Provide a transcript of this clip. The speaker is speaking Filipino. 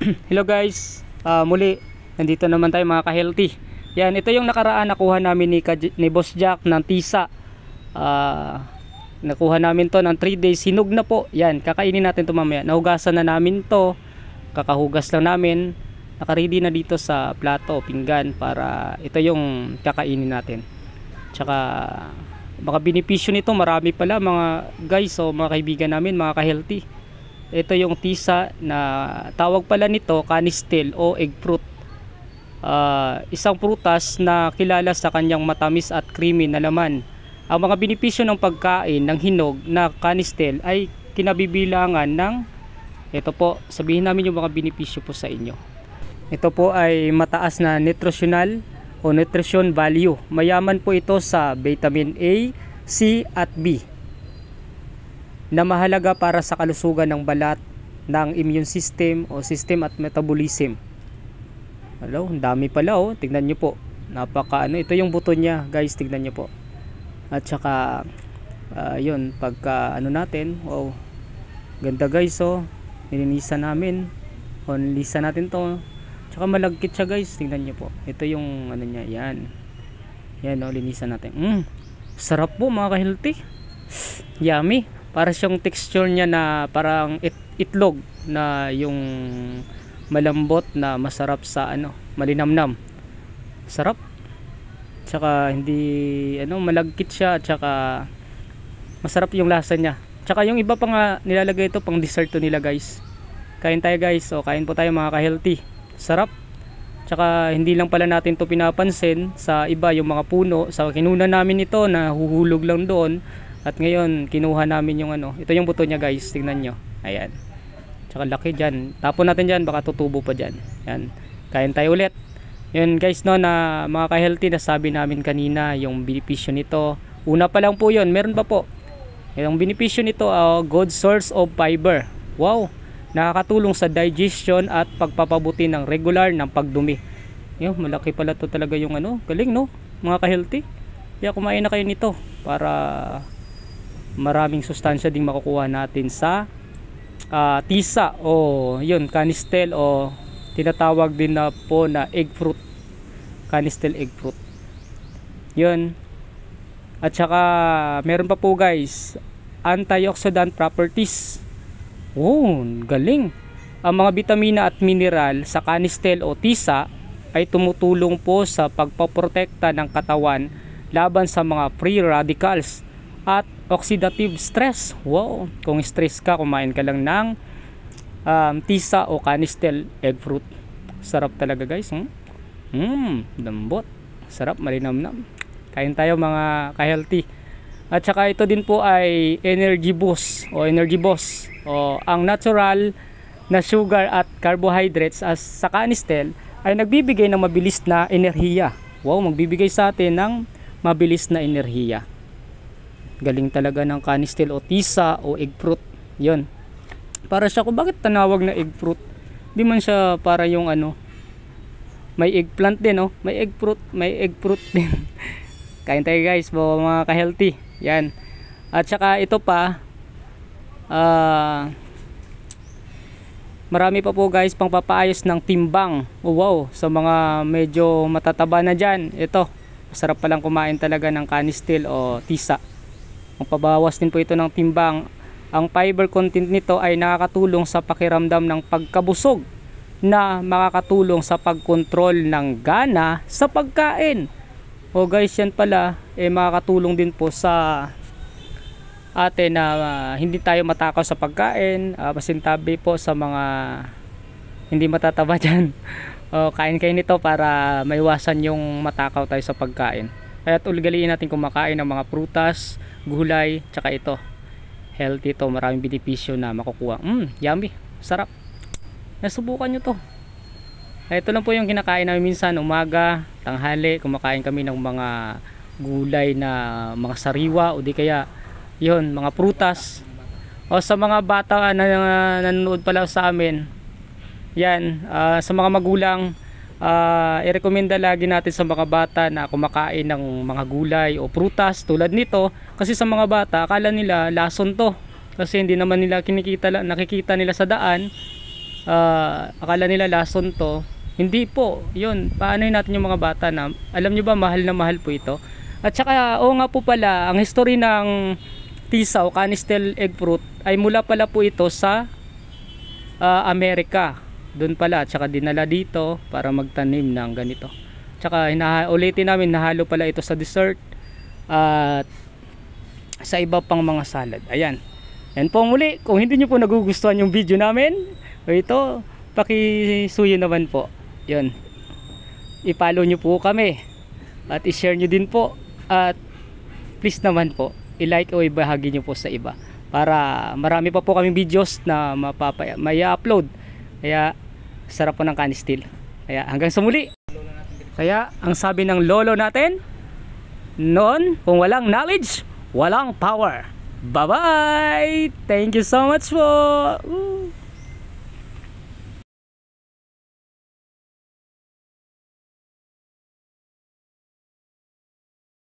Hello guys, muli nandito naman tayo mga ka-healthy. Yan, ito yung nakaraan nakuha namin ni Boss Jack ng tisa. Nakuha namin to ng 3 days, hinog na po. Yan, kakainin natin to mamaya. Nahugasan na namin to, kakahugas lang namin. Nakaready na dito sa plato, pinggan, para ito yung kakainin natin. Tsaka mga benepisyo nito marami pala mga guys, so mga kaibigan namin, mga ka-healthy. Ito yung tisa na tawag pala nito canistel o egg fruit. Isang prutas na kilala sa kanyang matamis at creamy na laman. Ang mga benepisyo ng pagkain ng hinog na canistel ay kinabibilangan ng, ito po, sabihin namin yung mga benepisyo po sa inyo. Ito po ay mataas na nutritional o nutrition value. Mayaman po ito sa vitamin A, C at B na mahalaga para sa kalusugan ng balat, ng immune system o system at metabolism. Hello, ang dami pala oh, tignan nyo po. Napaka ito yung buto niya guys, tignan nyo po. At saka yun, pagka natin, wow, ganda guys oh. Nilinisan namin. O nilinisan natin to. Tsaka malagkit siya guys, tignan nyo po. Ito yung niya, yan. Yan oh, linisan natin. Sarap po mga ka-healthy. Yummy. Para siyang texture niya na parang itlog na yung malambot na masarap sa malinamnam. Sarap. Tsaka hindi malagkit siya, tsaka masarap yung lasa niya. Tsaka yung iba pa nga nilalagay ito pang dessert to nila guys. Kain tayo guys. So kain po tayo mga ka-healthy. Sarap. Tsaka hindi lang pala natin to pinapansin sa iba, yung mga puno. Sa kinunan namin ito na huhulog lang doon. At ngayon, kinuha namin yung ito yung buto niya guys, tingnan nyo. Ayan. Tsaka laki dyan. Tapon natin dyan, baka tutubo pa dyan. Ayan. Kain tayo ulit. Yun guys, na mga ka-healthy, na sabi namin kanina, yung benepisyo nito. Una pa lang po yun, meron pa po. Yung benepisyo nito, good source of fiber. Wow! Nakakatulong sa digestion at pagpapabuti ng regular ng pagdumi. Yun, malaki pala to talaga yung galing no, mga ka-healthy. Kaya kumain na kayo nito para maraming sustansya ding makukuha natin sa tisa o yun, canistel o tinatawag din na po na egg fruit, canistel egg fruit yun. At saka meron pa po guys, antioxidant properties. Oh, galing. Ang mga bitamina at mineral sa canistel o tisa ay tumutulong po sa pagpoprotekta ng katawan laban sa mga free radicals at oxidative stress. Wow, kung stress ka, kumain ka lang ng tisa o canistel egg fruit. Sarap talaga guys. Lambot, sarap, malinamnam. Kain tayo mga ka-healthy. At saka ito din po ay energy boost o energy boss o ang natural na sugar at carbohydrates as sa canistel ay nagbibigay ng mabilis na enerhiya. Wow, magbibigay sa atin ng mabilis na enerhiya. Galing talaga ng canistel o tisa o egg fruit. Yun. Para siya, kung bakit tanawag na egg fruit? Di man siya para yung may eggplant din oh. May egg fruit din. Kain tayo guys, mga ka-healthy. Yan. At saka ito pa, marami pa po guys pang papaayos ng timbang. Oh, wow, sa mga medyo matataba na dyan. Ito, masarap palang kumain talaga ng canistel o tisa. Magpabawas din po ito ng timbang. Ang fiber content nito ay nakakatulong sa pakiramdam ng pagkabusog na makakatulong sa pagkontrol ng gana sa pagkain. O guys, yan pala makakatulong din po sa atin na hindi tayo matakaw sa pagkain. Pasintabi po sa mga hindi matataba dyan. Kain kayo nito para maiwasan yung matakaw tayo sa pagkain. Kaya uligaliin natin kumakain ng mga prutas, gulay, tsaka ito. Healthy to, maraming benepisyo na makukuha. Yummy, sarap. Nasubukan nyo to. Ito lang po yung kinakain namin minsan, umaga, tanghali, kumakain kami ng mga gulay na mga sariwa o di kaya yun, mga prutas. O sa mga bata na nanonood pala sa amin, yan, sa mga magulang, i-recommenda lagi natin sa mga bata na kumakain ng mga gulay o prutas tulad nito, kasi sa mga bata akala nila lason to kasi hindi naman nila nakikita nila sa daan Akala nila lason to. Hindi po, yun, paanohin natin yung mga bata na, alam nyo ba, mahal na mahal po ito. At saka, oo nga po pala, ang history ng tisaw, canistel egg fruit, ay mula pala po ito sa Amerika. Doon pala, at saka dinala dito para magtanim ng ganito. Tsaka ulitin namin, nahalo pala ito sa dessert at sa iba pang mga salad. Ayan. Yan po muli. Kung hindi nyo po nagugustuhan yung video namin, ito, pakisuyo naman po. Yun. I-follow nyo po kami. At i-share nyo din po. At please naman po, i-like o ibahagi nyo po sa iba. Para marami pa po kaming videos na may upload. Kaya, sarap po ng canistel. Kaya hanggang sa muli. Kaya ang sabi ng lolo natin noon, kung walang knowledge, walang power. Bye bye. Thank you so much po.